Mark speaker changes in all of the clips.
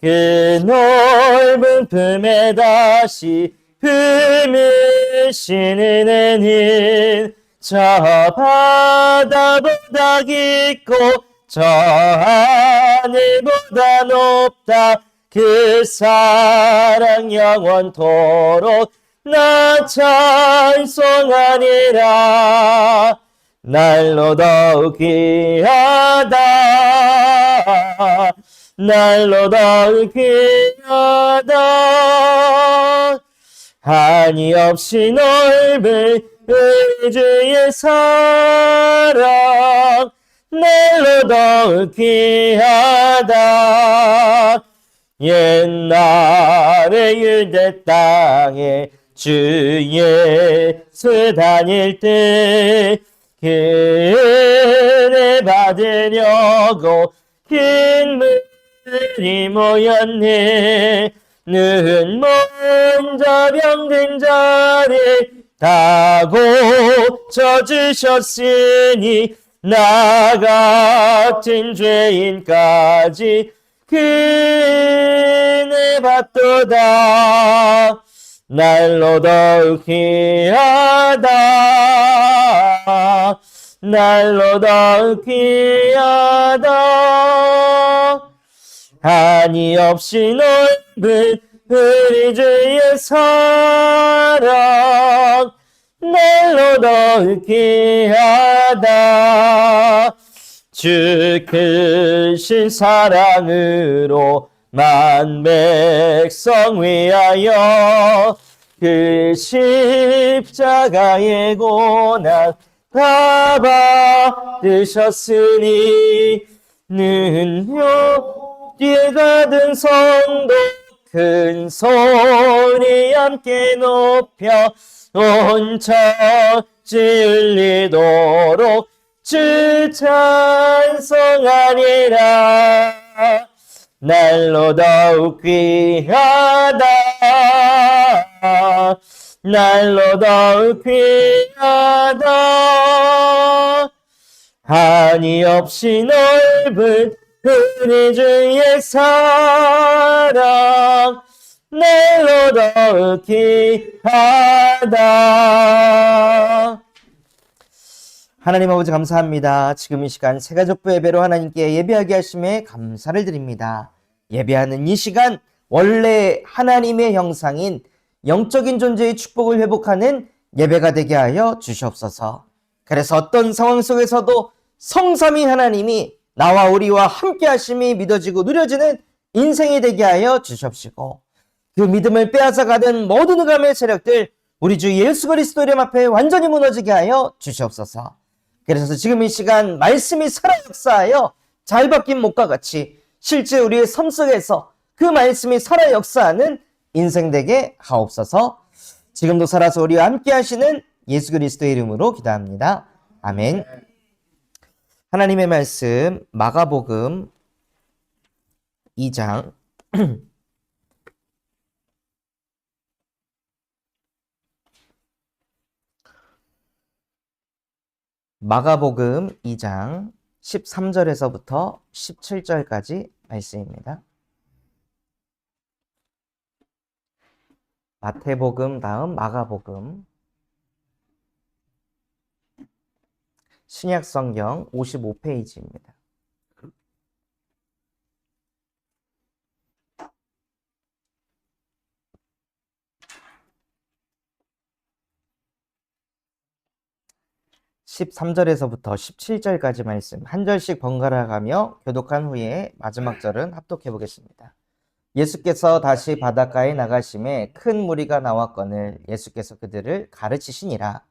Speaker 1: 그 넓은 품에 다시 품을 신은혜는 저 바다보다 깊고 저 하늘보다 높다. 그 사랑 영원토록 나 찬송하니라. 날로 더욱 귀하다. 날로 더욱 귀하다. 한이 없이 넓은 우리 주의 사랑 날로 더욱 귀하다. 옛날에 유대 땅에 주 예수 다닐 때 그 은혜 받으려고 긴 물이 모였네. 누군 먼저 병든 자를 다 고쳐주셨으니 나 같은 죄인까지 그 은혜 받도다. 날로 더욱 귀하다. 날로 더욱 귀하다. 한이 없이 넓은 우리 주의 사랑 날로 더욱 귀하다. 주 크신 사랑으로 만 백성 위하여 그 십자가의 고난 다 받으셨으니 능력 가든 성도 큰 소리 함께 높여 온 천지 울리도록 주 찬송하니라. 날로 더욱 귀하다. 날로 더욱 귀하다. 한이 없이 넓은 우리 주의 사랑 날로 더욱 귀하다. 하나님 아버지 감사합니다. 지금 이 시간 새가족부 예배로 하나님께 예배하게 하심에 감사를 드립니다. 예배하는 이 시간 원래 하나님의 형상인 영적인 존재의 축복을 회복하는 예배가 되게 하여 주시옵소서. 그래서 어떤 상황 속에서도 성삼위 하나님이 나와 우리와 함께 하심이 믿어지고 누려지는 인생이 되게 하여 주시옵시고, 그 믿음을 빼앗아가는 모든 흑암의 세력들 우리 주 예수 그리스도 이름 앞에 완전히 무너지게 하여 주시옵소서. 그래서 지금 이 시간 말씀이 살아 역사하여 잘 박힌 목과 같이 실제 우리의 삶 속에서 그 말씀이 살아 역사하는 인생 되게 하옵소서. 지금도 살아서 우리와 함께 하시는 예수 그리스도의 이름으로 기도합니다. 아멘. 하나님의 말씀 마가복음 2장 마가복음 2장 13절에서부터 17절까지 말씀입니다. 마태복음 다음 마가복음. 신약성경 55페이지입니다. (13절에서부터) (17절까지) 말씀 한 절씩 번갈아 가며 교독한 후에 마지막 절은 합독해 보겠습니다. 예수께서 다시 바닷가에 나가심에 큰 무리가 나왔거늘 예수께서 그들을 가르치시니라.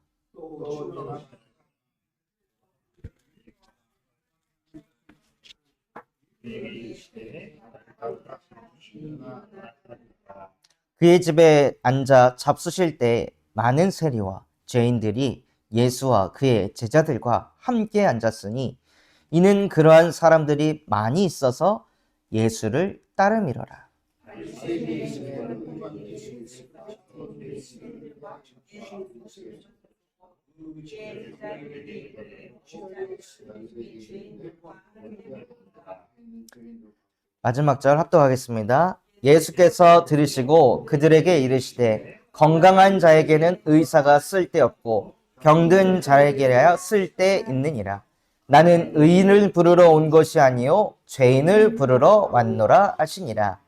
Speaker 1: 그의 집에 앉아 잡수실 때 많은 세리와 죄인들이 예수와 그의 제자들과 함께 앉았으니 이는 그러한 사람들이 많이 있어서 예수를 따름이러라. 마지막 절 합독하겠습니다. 예수께서 들으시고 그들에게 이르시되 건강한 자에게는 의사가 쓸데없고 병든 자에게야 쓸데있느니라. 나는 의인을 부르러 온 것이 아니요 죄인을 부르러 왔노라 하시니라.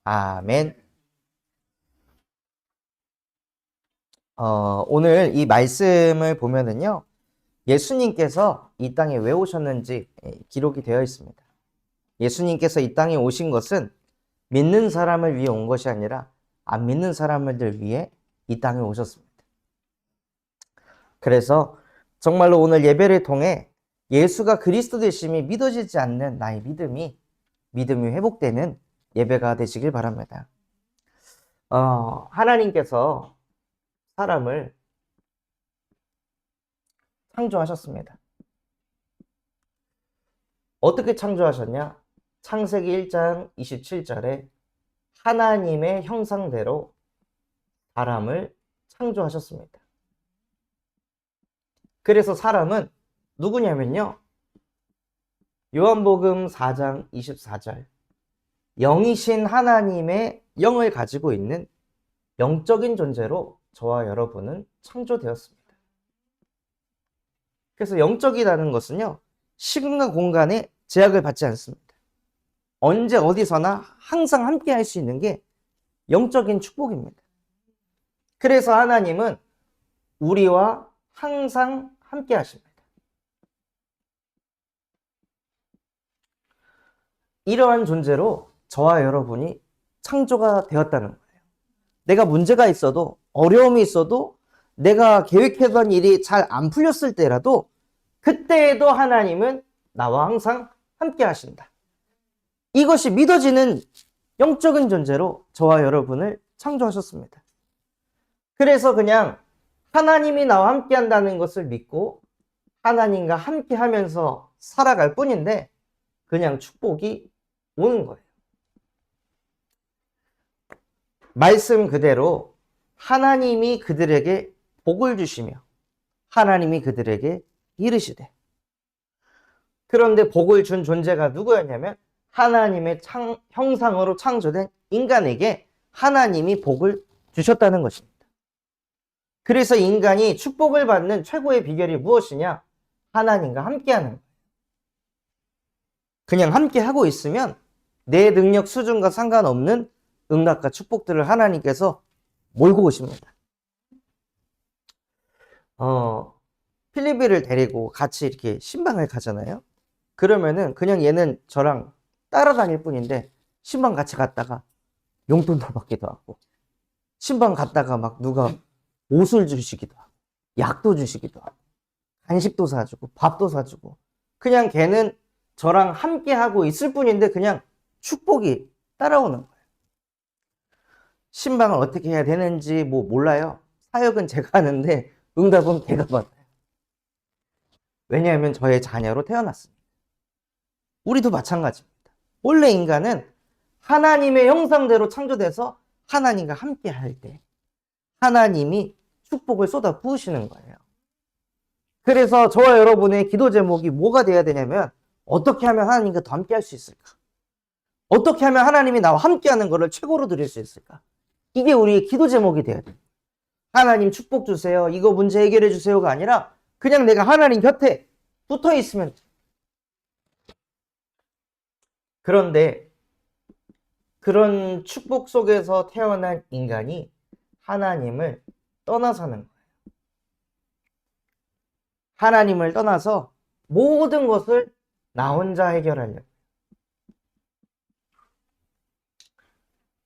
Speaker 1: 아멘. 오늘 이 말씀을 보면은요, 예수님께서 이 땅에 왜 오셨는지 기록이 되어 있습니다. 예수님께서 이 땅에 오신 것은 믿는 사람을 위해 온 것이 아니라 안 믿는 사람들 위해 이 땅에 오셨습니다. 그래서 정말로 오늘 예배를 통해 예수가 그리스도 되심이 믿어지지 않는 나의 믿음이 회복되는 예배가 되시길 바랍니다. 하나님께서 사람을 창조하셨습니다. 어떻게 창조하셨냐? 창세기 1장 27절에 하나님의 형상대로 사람을 창조하셨습니다. 그래서 사람은 누구냐면요, 요한복음 4장 24절 영이신 하나님의 영을 가지고 있는 영적인 존재로 저와 여러분은 창조되었습니다. 그래서 영적이라는 것은요, 시간과 공간에 제약을 받지 않습니다. 언제 어디서나 항상 함께 할 수 있는 게 영적인 축복입니다. 그래서 하나님은 우리와 항상 함께 하십니다. 이러한 존재로 저와 여러분이 창조가 되었다는 거예요. 내가 문제가 있어도, 어려움이 있어도, 내가 계획했던 일이 잘 안 풀렸을 때라도 그때에도 하나님은 나와 항상 함께 하신다. 이것이 믿어지는 영적인 존재로 저와 여러분을 창조하셨습니다. 그래서 그냥 하나님이 나와 함께 한다는 것을 믿고 하나님과 함께 하면서 살아갈 뿐인데 그냥 축복이 오는 거예요. 말씀 그대로 하나님이 그들에게 복을 주시며 하나님이 그들에게 이르시되, 그런데 복을 준 존재가 누구였냐면 하나님의 형상으로 창조된 인간에게 하나님이 복을 주셨다는 것입니다. 그래서 인간이 축복을 받는 최고의 비결이 무엇이냐? 하나님과 함께하는 거예요. 그냥 함께하고 있으면 내 능력 수준과 상관없는 응답과 축복들을 하나님께서 몰고 오십니다. 필리비를 데리고 같이 이렇게 신방을 가잖아요. 그러면은 그냥 얘는 저랑 따라다닐 뿐인데 신방 같이 갔다가 용돈도 받기도 하고, 신방 갔다가 막 누가 옷을 주시기도 하고, 약도 주시기도 하고, 간식도 사주고, 밥도 사주고, 그냥 걔는 저랑 함께 하고 있을 뿐인데 그냥 축복이 따라오는 거예요. 신방을 어떻게 해야 되는지 몰라요. 사역은 제가 하는데 응답은 걔가 받아요. 왜냐하면 저의 자녀로 태어났습니다. 우리도 마찬가지입니다. 원래 인간은 하나님의 형상대로 창조돼서 하나님과 함께 할 때 하나님이 축복을 쏟아 부으시는 거예요. 그래서 저와 여러분의 기도 제목이 뭐가 돼야 되냐면, 어떻게 하면 하나님과 더 함께 할 수 있을까? 어떻게 하면 하나님이 나와 함께 하는 것을 최고로 드릴 수 있을까? 이게 우리의 기도 제목이 돼야 돼요. 하나님 축복 주세요, 이거 문제 해결해 주세요가 아니라 그냥 내가 하나님 곁에 붙어 있으면 돼. 그런데 그런 축복 속에서 태어난 인간이 하나님을 떠나서는 거예요. 하나님을 떠나서 모든 것을 나 혼자 해결하려고.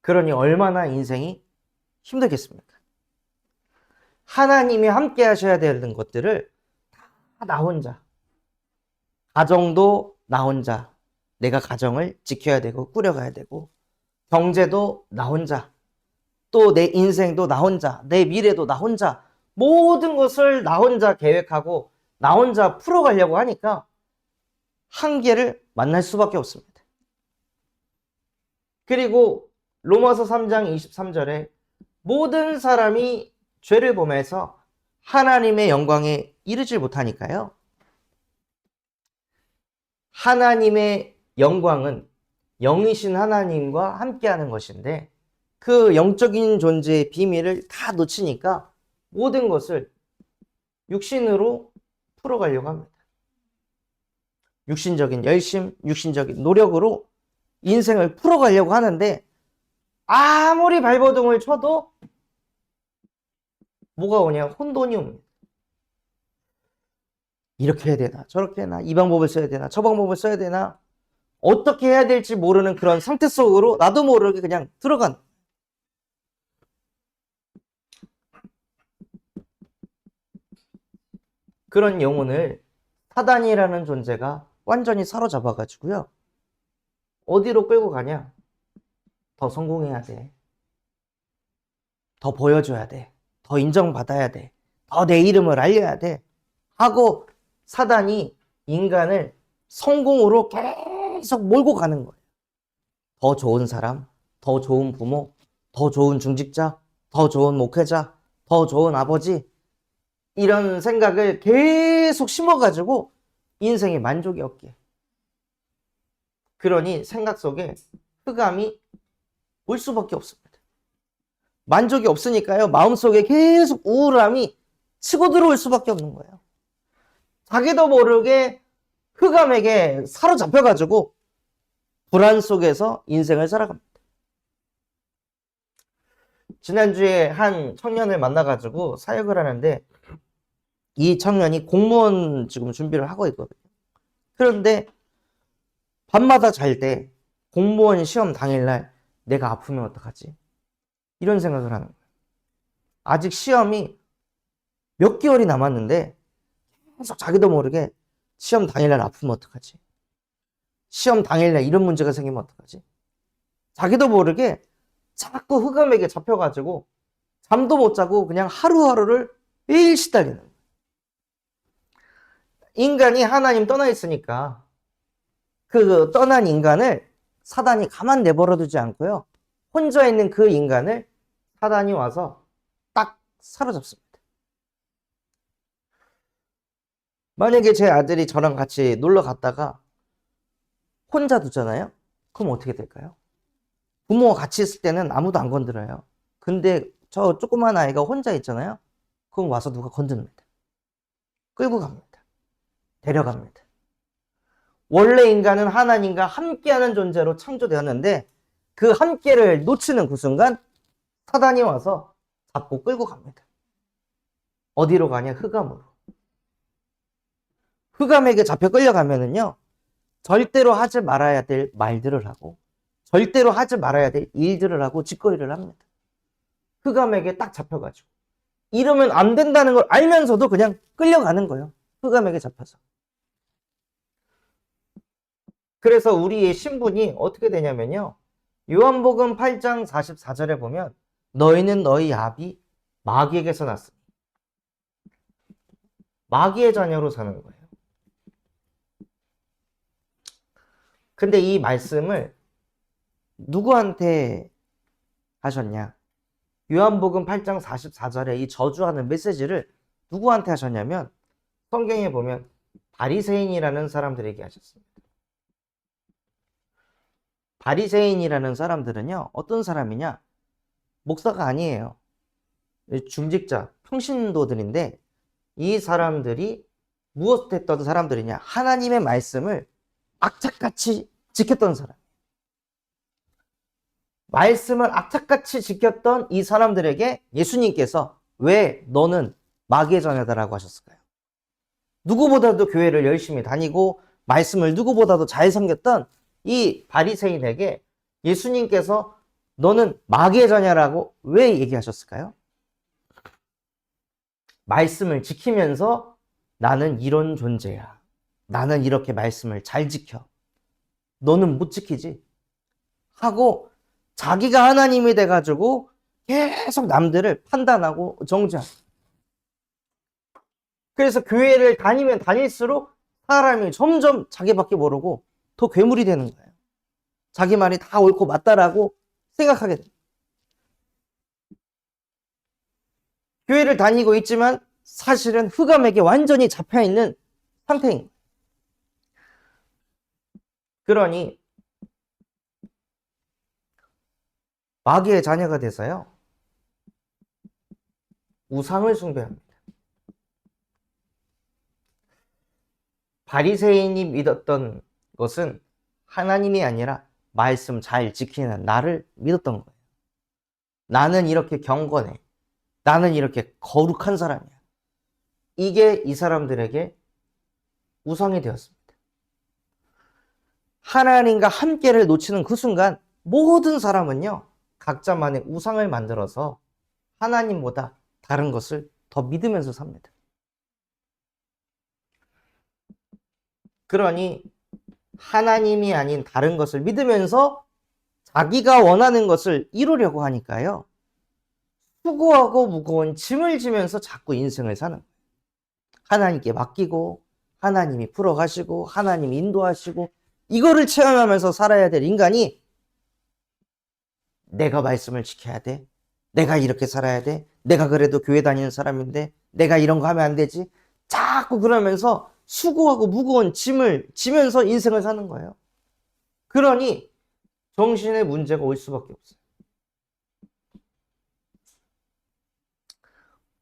Speaker 1: 그러니 얼마나 인생이 힘들겠습니까? 하나님이 함께 하셔야 되는 것들을 다 나 혼자, 가정도 나 혼자, 내가 가정을 지켜야 되고 꾸려가야 되고, 경제도 나 혼자, 또 내 인생도 나 혼자, 내 미래도 나 혼자, 모든 것을 나 혼자 계획하고 나 혼자 풀어가려고 하니까 한계를 만날 수밖에 없습니다. 그리고 로마서 3장 23절에 모든 사람이 죄를 범해서 하나님의 영광에 이르지 못하니까요, 하나님의 영광은 영이신 하나님과 함께하는 것인데 그 영적인 존재의 비밀을 다 놓치니까 모든 것을 육신으로 풀어가려고 합니다. 육신적인 열심, 육신적인 노력으로 인생을 풀어가려고 하는데 아무리 발버둥을 쳐도 뭐가 오냐? 혼돈이 옵니다. 이렇게 해야 되나? 저렇게 해야 되나? 이 방법을 써야 되나? 저 방법을 써야 되나? 어떻게 해야 될지 모르는 그런 상태 속으로 나도 모르게 그냥 들어간 그런 영혼을 사단이라는 존재가 완전히 사로잡아가지고요. 어디로 끌고 가냐? 더 성공해야 돼. 더 보여줘야 돼. 더 인정받아야 돼. 더 내 이름을 알려야 돼. 하고 사단이 인간을 성공으로 계속 몰고 가는 거예요. 더 좋은 사람, 더 좋은 부모, 더 좋은 중직자, 더 좋은 목회자, 더 좋은 아버지 이런 생각을 계속 심어가지고 인생에 만족이 없게. 그러니 생각 속에 흑암이 올 수밖에 없습니다. 만족이 없으니까요. 마음속에 계속 우울함이 치고 들어올 수밖에 없는 거예요. 자기도 모르게 흑암에게 사로잡혀가지고 불안 속에서 인생을 살아갑니다. 지난주에 한 청년을 만나가지고 사역을 하는데 이 청년이 공무원 지금 준비를 하고 있거든요. 그런데 밤마다 잘 때 공무원 시험 당일날 내가 아프면 어떡하지? 이런 생각을 하는 거예요. 아직 시험이 몇 개월이 남았는데 계속 자기도 모르게 시험 당일날 아프면 어떡하지? 시험 당일날 이런 문제가 생기면 어떡하지? 자기도 모르게 자꾸 흑암에게 잡혀가지고 잠도 못 자고 그냥 하루하루를 매일 시달리는 거예요. 인간이 하나님 떠나 있으니까 그 떠난 인간을 사단이 가만 내버려 두지 않고요. 혼자 있는 그 인간을 사단이 와서 딱 사로잡습니다. 만약에 제 아들이 저랑 같이 놀러 갔다가 혼자 두잖아요? 그럼 어떻게 될까요? 부모가 같이 있을 때는 아무도 안 건드려요. 근데 저 조그만 아이가 혼자 있잖아요? 그럼 와서 누가 건드립니다. 끌고 갑니다. 데려갑니다. 원래 인간은 하나님과 함께하는 존재로 창조되었는데 그 함께를 놓치는 그 순간 사단이 와서 잡고 끌고 갑니다. 어디로 가냐? 흑암으로. 흑암에게 잡혀 끌려가면은요, 절대로 하지 말아야 될 말들을 하고 절대로 하지 말아야 될 일들을 하고 짓거리를 합니다. 흑암에게 딱 잡혀가지고 이러면 안 된다는 걸 알면서도 그냥 끌려가는 거예요. 흑암에게 잡혀서. 그래서 우리의 신분이 어떻게 되냐면요, 요한복음 8장 44절에 보면 너희는 너희 아비 마귀에게서 났으니 마귀의 자녀로 사는 거예요. 근데 이 말씀을 누구한테 하셨냐? 요한복음 8장 44절에 이 저주하는 메시지를 누구한테 하셨냐면 성경에 보면 바리새인이라는 사람들에게 하셨습니다. 바리새인이라는 사람들은요, 어떤 사람이냐? 목사가 아니에요. 중직자, 평신도들인데 이 사람들이 무엇을 했던 사람들이냐? 하나님의 말씀을 악착같이 지켰던 사람. 말씀을 악착같이 지켰던 이 사람들에게 예수님께서 왜 너는 마귀의 자녀다라고 하셨을까요? 누구보다도 교회를 열심히 다니고 말씀을 누구보다도 잘 섬겼던 이 바리새인에게 예수님께서 너는 마귀의 자녀라고 왜 얘기하셨을까요? 말씀을 지키면서 나는 이런 존재야. 나는 이렇게 말씀을 잘 지켜. 너는 못 지키지? 하고 자기가 하나님이 돼가지고 계속 남들을 판단하고 정죄하고. 그래서 교회를 다니면 다닐수록 사람이 점점 자기밖에 모르고 더 괴물이 되는 거예요. 자기 말이 다 옳고 맞다라고 생각하게 돼요. 교회를 다니고 있지만 사실은 흑암에게 완전히 잡혀있는 상태인 거예요. 그러니 마귀의 자녀가 돼서요. 우상을 숭배합니다. 바리새인이 믿었던 것은 하나님이 아니라 말씀 잘 지키는 나를 믿었던 거예요. 나는 이렇게 경건해. 나는 이렇게 거룩한 사람이야. 이게 이 사람들에게 우상이 되었습니다. 하나님과 함께를 놓치는 그 순간 모든 사람은요, 각자만의 우상을 만들어서 하나님보다 다른 것을 더 믿으면서 삽니다. 그러니 하나님이 아닌 다른 것을 믿으면서 자기가 원하는 것을 이루려고 하니까요, 수고하고 무거운 짐을 지면서 자꾸 인생을 사는 거예요. 하나님께 맡기고 하나님이 풀어가시고 하나님이 인도하시고 이거를 체험하면서 살아야 될 인간이 내가 말씀을 지켜야 돼. 내가 이렇게 살아야 돼. 내가 그래도 교회 다니는 사람인데 내가 이런 거 하면 안 되지. 자꾸 그러면서 수고하고 무거운 짐을 지면서 인생을 사는 거예요. 그러니 정신의 문제가 올 수밖에 없어요.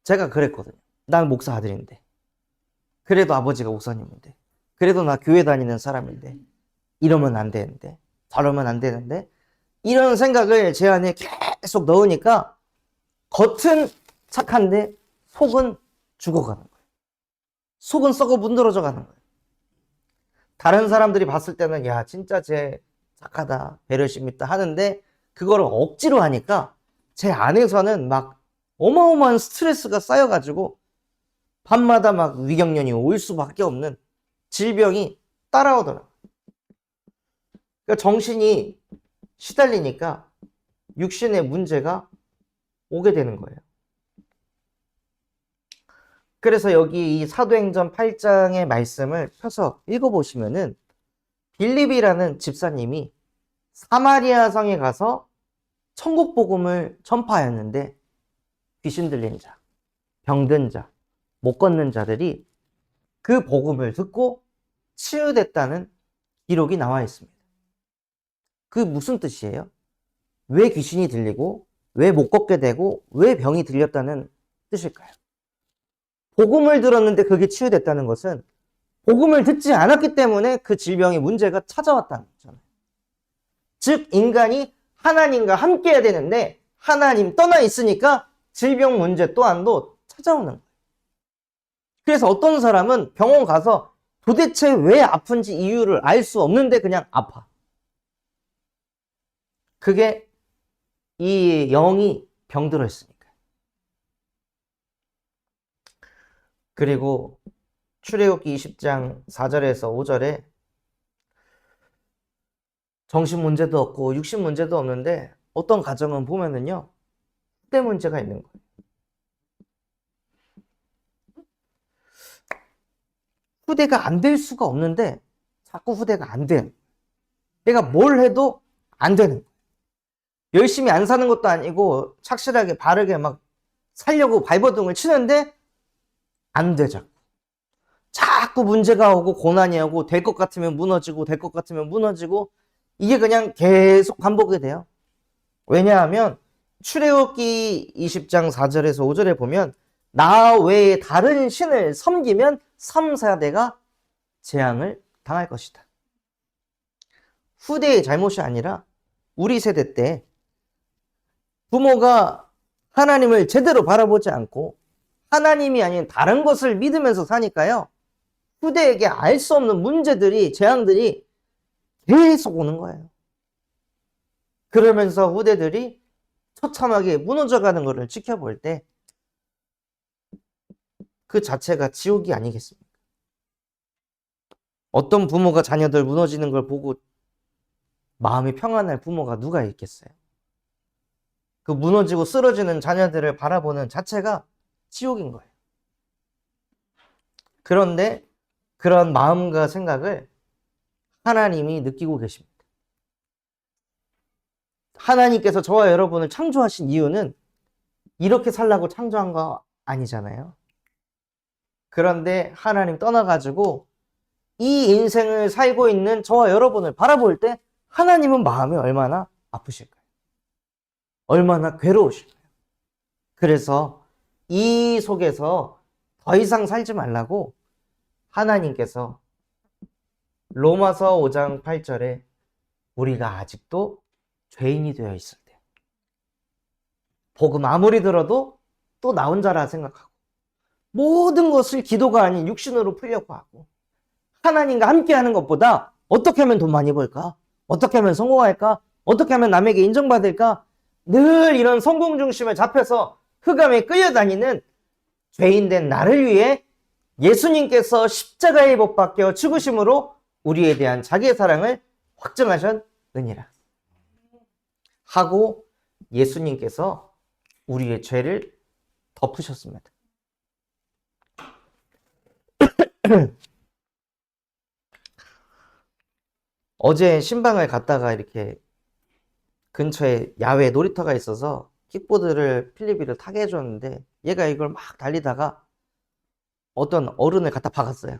Speaker 1: 제가 그랬거든요. 난 목사 아들인데, 그래도 아버지가 목사님인데, 그래도 나 교회 다니는 사람인데, 이러면 안 되는데, 저러면 안 되는데, 이런 생각을 제 안에 계속 넣으니까 겉은 착한데 속은 죽어가는 거예요. 속은 썩어 문드러져 가는 거예요. 다른 사람들이 봤을 때는 야 진짜 쟤 착하다, 배려심 있다 하는데 그거를 억지로 하니까 제 안에서는 막 어마어마한 스트레스가 쌓여가지고 밤마다 막 위경련이 올 수밖에 없는 질병이 따라오더라고요. 그러니까 정신이 시달리니까 육신의 문제가 오게 되는 거예요. 그래서 여기 이 사도행전 8장의 말씀을 펴서 읽어보시면은 빌립이라는 집사님이 사마리아 성에 가서 천국 복음을 전파하였는데 귀신 들린 자, 병든 자, 못 걷는 자들이 그 복음을 듣고 치유됐다는 기록이 나와 있습니다. 그 무슨 뜻이에요? 왜 귀신이 들리고 왜 못 걷게 되고 왜 병이 들렸다는 뜻일까요? 복음을 들었는데 그게 치유됐다는 것은 복음을 듣지 않았기 때문에 그 질병의 문제가 찾아왔다는 거잖아요. 즉 인간이 하나님과 함께 해야 되는데 하나님 떠나 있으니까 질병 문제 또한도 찾아오는 거예요. 그래서 어떤 사람은 병원 가서 도대체 왜 아픈지 이유를 알 수 없는데 그냥 아파. 그게 이 영이 병들어 있으니까. 그리고 출애굽기 20장 4절에서 5절에 정신 문제도 없고 육신 문제도 없는데 어떤 가정은 보면은요 후대 문제가 있는 거예요. 후대가 안 될 수가 없는데 자꾸 후대가 안 돼. 내가 뭘 해도 안 되는 거예요. 열심히 안 사는 것도 아니고 착실하게 바르게 막 살려고 발버둥을 치는데 안 돼. 자꾸 문제가 오고 고난이 오고 될 것 같으면 무너지고 될 것 같으면 무너지고 이게 그냥 계속 반복이 돼요. 왜냐하면 출애굽기 20장 4절에서 5절에 보면 나 외에 다른 신을 섬기면 3, 4대가 재앙을 당할 것이다. 후대의 잘못이 아니라 우리 세대 때 부모가 하나님을 제대로 바라보지 않고 하나님이 아닌 다른 것을 믿으면서 사니까요. 후대에게 알 수 없는 문제들이, 재앙들이 계속 오는 거예요. 그러면서 후대들이 처참하게 무너져가는 것을 지켜볼 때 그 자체가 지옥이 아니겠습니까? 어떤 부모가 자녀들 무너지는 걸 보고 마음이 평안할 부모가 누가 있겠어요? 그 무너지고 쓰러지는 자녀들을 바라보는 자체가 지옥인 거예요. 그런데 그런 마음과 생각을 하나님이 느끼고 계십니다. 하나님께서 저와 여러분을 창조하신 이유는 이렇게 살라고 창조한 거 아니잖아요. 그런데 하나님 떠나가지고 이 인생을 살고 있는 저와 여러분을 바라볼 때 하나님은 마음이 얼마나 아프실까요? 얼마나 괴로우실까요? 그래서 이 속에서 더 이상 살지 말라고 하나님께서 로마서 5장 8절에 우리가 아직도 죄인이 되어 있을 때 복음 아무리 들어도 또 나 혼자라 생각하고 모든 것을 기도가 아닌 육신으로 풀려고 하고 하나님과 함께하는 것보다 어떻게 하면 돈 많이 벌까? 어떻게 하면 성공할까? 어떻게 하면 남에게 인정받을까? 늘 이런 성공 중심에 잡혀서 흑암에 끌려다니는 죄인된 나를 위해 예수님께서 십자가에 못 박혀 죽으심으로 우리에 대한 자기의 사랑을 확증하셨느니라 하고 예수님께서 우리의 죄를 덮으셨습니다. 어제 신방을 갔다가 이렇게 근처에 야외 놀이터가 있어서 킥보드를 필립이를 타게 해줬는데 얘가 이걸 막 달리다가 어떤 어른을 갖다 박았어요.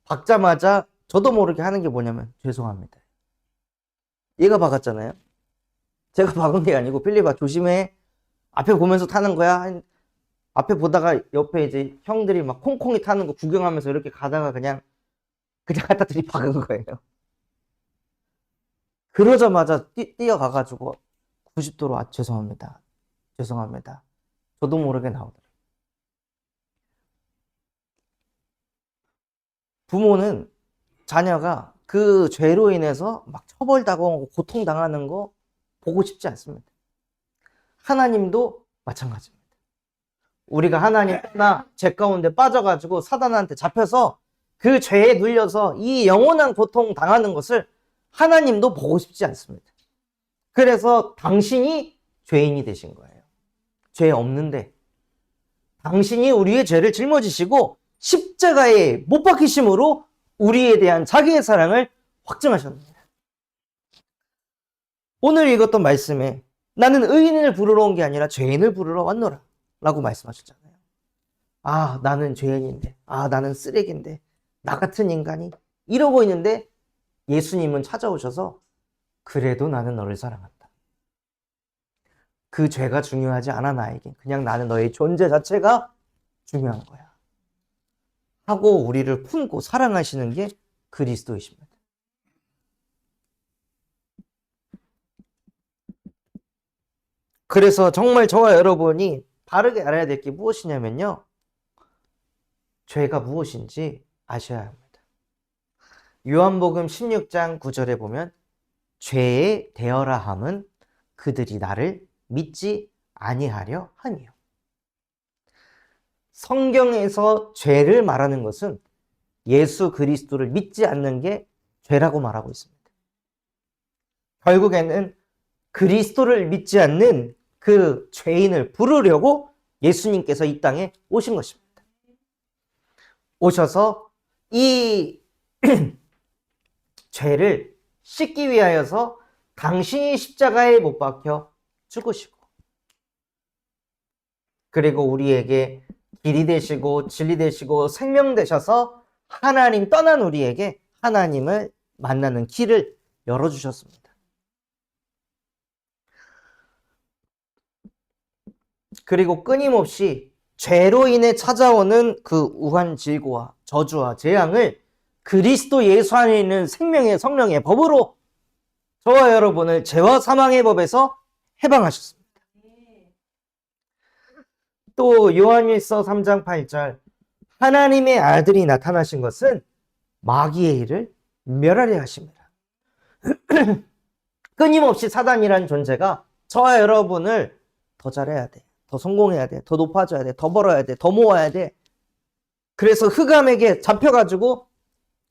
Speaker 1: 박자마자 저도 모르게 하는 게 뭐냐면 죄송합니다. 얘가 박았잖아요. 제가 박은 게 아니고 필립아 조심해. 앞에 보면서 타는 거야. 앞에 보다가 옆에 이제 형들이 막 콩콩이 타는 거 구경하면서 이렇게 가다가 그냥 갖다 들이박은 거예요. 그러자마자 뛰어가가지고 90도로 죄송합니다. 죄송합니다. 저도 모르게 나오더라고요. 부모는 자녀가 그 죄로 인해서 막 처벌당하고 고통당하는 거 보고 싶지 않습니다. 하나님도 마찬가지입니다. 우리가 하나님 떠나 죄 가운데 빠져가지고 사단한테 잡혀서 그 죄에 눌려서 이 영원한 고통 당하는 것을 하나님도 보고 싶지 않습니다. 그래서 당신이 죄인이 되신 거예요. 죄 없는데 당신이 우리의 죄를 짊어지시고 십자가에 못 박히심으로 우리에 대한 자기의 사랑을 확증하셨습니다. 오늘 읽었던 말씀에 나는 의인을 부르러 온 게 아니라 죄인을 부르러 왔노라 라고 말씀하셨잖아요. 아, 나는 죄인인데, 아, 나는 쓰레기인데, 나 같은 인간이 이러고 있는데 예수님은 찾아오셔서 그래도 나는 너를 사랑한다. 그 죄가 중요하지 않아 나에게. 그냥 나는 너의 존재 자체가 중요한 거야. 하고 우리를 품고 사랑하시는 게 그리스도이십니다. 그래서 정말 저와 여러분이 바르게 알아야 될 게 무엇이냐면요. 죄가 무엇인지 아셔야 합니다. 요한복음 16장 9절에 보면 죄에 대어라 함은 그들이 나를 믿지 아니하려 함이요. 성경에서 죄를 말하는 것은 예수 그리스도를 믿지 않는 게 죄라고 말하고 있습니다. 결국에는 그리스도를 믿지 않는 그 죄인을 부르려고 예수님께서 이 땅에 오신 것입니다. 오셔서 이 죄를 씻기 위하여서 당신이 십자가에 못 박혀 죽으시고 그리고 우리에게 길이 되시고 진리 되시고 생명 되셔서 하나님 떠난 우리에게 하나님을 만나는 길을 열어주셨습니다. 그리고 끊임없이 죄로 인해 찾아오는 그 우환질고와 저주와 재앙을 그리스도 예수 안에 있는 생명의 성령의 법으로 저와 여러분을 죄와 사망의 법에서 해방하셨습니다. 또 요한일서 3장 8절 하나님의 아들이 나타나신 것은 마귀의 일을 멸하려 하십니다. 끊임없이 사단이라는 존재가 저와 여러분을 더 잘해야 돼. 더 성공해야 돼. 더 높아져야 돼. 더 벌어야 돼. 더 모아야 돼. 그래서 흑암에게 잡혀가지고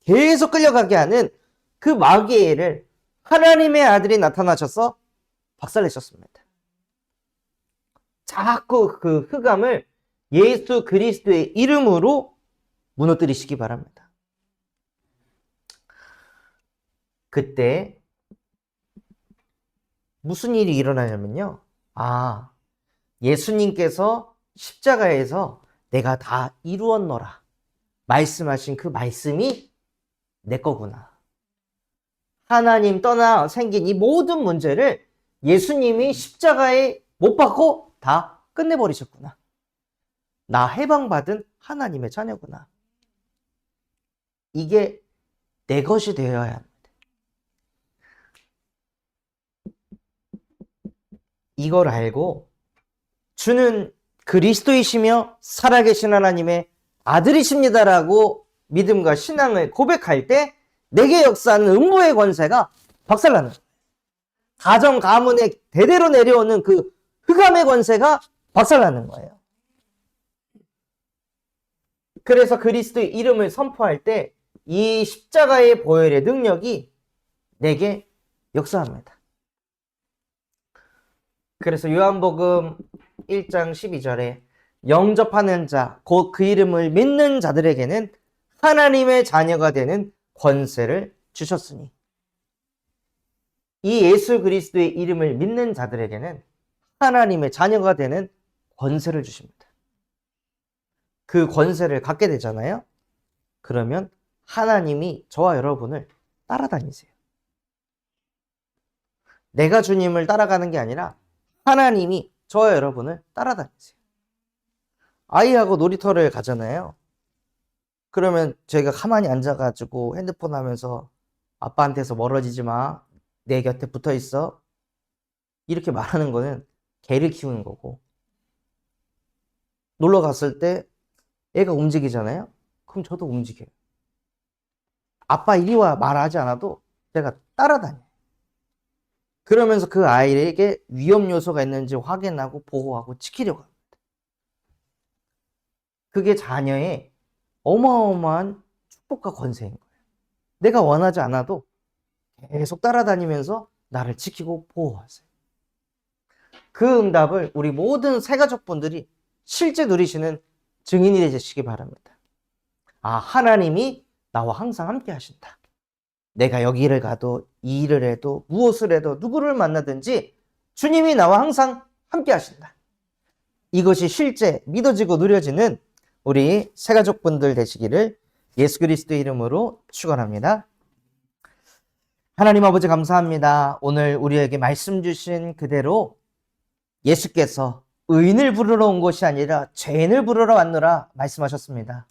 Speaker 1: 계속 끌려가게 하는 그 마귀의 일을 하나님의 아들이 나타나셔서 박살내셨습니다. 자꾸 그 흑암을 예수 그리스도의 이름으로 무너뜨리시기 바랍니다. 그때 무슨 일이 일어나냐면요. 아, 예수님께서 십자가에서 내가 다 이루었노라 말씀하신 그 말씀이 내 거구나. 하나님 떠나 생긴 이 모든 문제를 예수님이 십자가에 못 박고 다 끝내버리셨구나. 나 해방받은 하나님의 자녀구나. 이게 내 것이 되어야 합니다. 이걸 알고 주는 그리스도이시며 살아계신 하나님의 아들이십니다라고 믿음과 신앙을 고백할 때 내게 역사하는 음부의 권세가 박살나는 거예요. 가정 가문에 대대로 내려오는 그 흑암의 권세가 박살나는 거예요. 그래서 그리스도의 이름을 선포할 때 이 십자가의 보혈의 능력이 내게 역사합니다. 그래서 요한복음 1장 12절에 영접하는 자, 곧 그 이름을 믿는 자들에게는 하나님의 자녀가 되는 권세를 주셨으니, 이 예수 그리스도의 이름을 믿는 자들에게는 하나님의 자녀가 되는 권세를 주십니다. 그 권세를 갖게 되잖아요. 그러면 하나님이 저와 여러분을 따라다니세요. 내가 주님을 따라가는 게 아니라 하나님이 저와 여러분을 따라다니세요. 아이하고 놀이터를 가잖아요. 그러면 저희가 가만히 앉아가지고 핸드폰 하면서 아빠한테서 멀어지지 마, 내 곁에 붙어 있어, 이렇게 말하는 거는 개를 키우는 거고, 놀러 갔을 때 애가 움직이잖아요. 그럼 저도 움직여요. 아빠 이리 와 말하지 않아도 제가 따라다녀요. 그러면서 그 아이에게 위험 요소가 있는지 확인하고 보호하고 지키려고 합니다. 그게 자녀의 어마어마한 축복과 권세인 거예요. 내가 원하지 않아도 계속 따라다니면서 나를 지키고 보호하세요. 그 응답을 우리 모든 새가족분들이 실제 누리시는 증인이 되시기 바랍니다. 아, 하나님이 나와 항상 함께 하신다. 내가 여기를 가도 이 일을 해도 무엇을 해도 누구를 만나든지 주님이 나와 항상 함께 하신다. 이것이 실제 믿어지고 누려지는 우리 새가족분들 되시기를 예수 그리스도의 이름으로 축원합니다. 하나님 아버지 감사합니다. 오늘 우리에게 말씀 주신 그대로 예수께서 의인을 부르러 온 것이 아니라 죄인을 부르러 왔노라 말씀하셨습니다.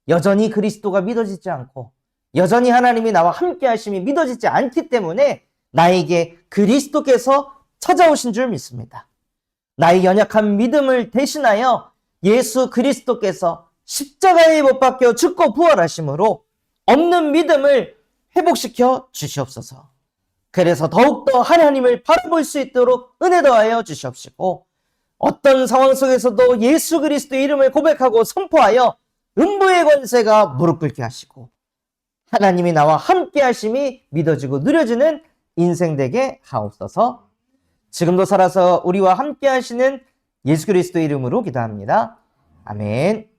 Speaker 1: 여전히 그리스도가 믿어지지 않고 여전히 하나님이 나와 함께 하심이 믿어지지 않기 때문에 나에게 그리스도께서 찾아오신 줄 믿습니다. 나의 연약한 믿음을 대신하여 예수 그리스도께서 십자가에 못 박혀 죽고 부활하심으로 없는 믿음을 회복시켜 주시옵소서. 그래서 더욱더 하나님을 바라볼 수 있도록 은혜 더하여 주시옵시고, 어떤 상황 속에서도 예수 그리스도의 이름을 고백하고 선포하여 음부의 권세가 무릎 꿇게 하시고 하나님이 나와 함께 하심이 믿어지고 누려지는 인생 되게 하옵소서. 지금도 살아서 우리와 함께 하시는 예수 그리스도의 이름으로 기도합니다. 아멘.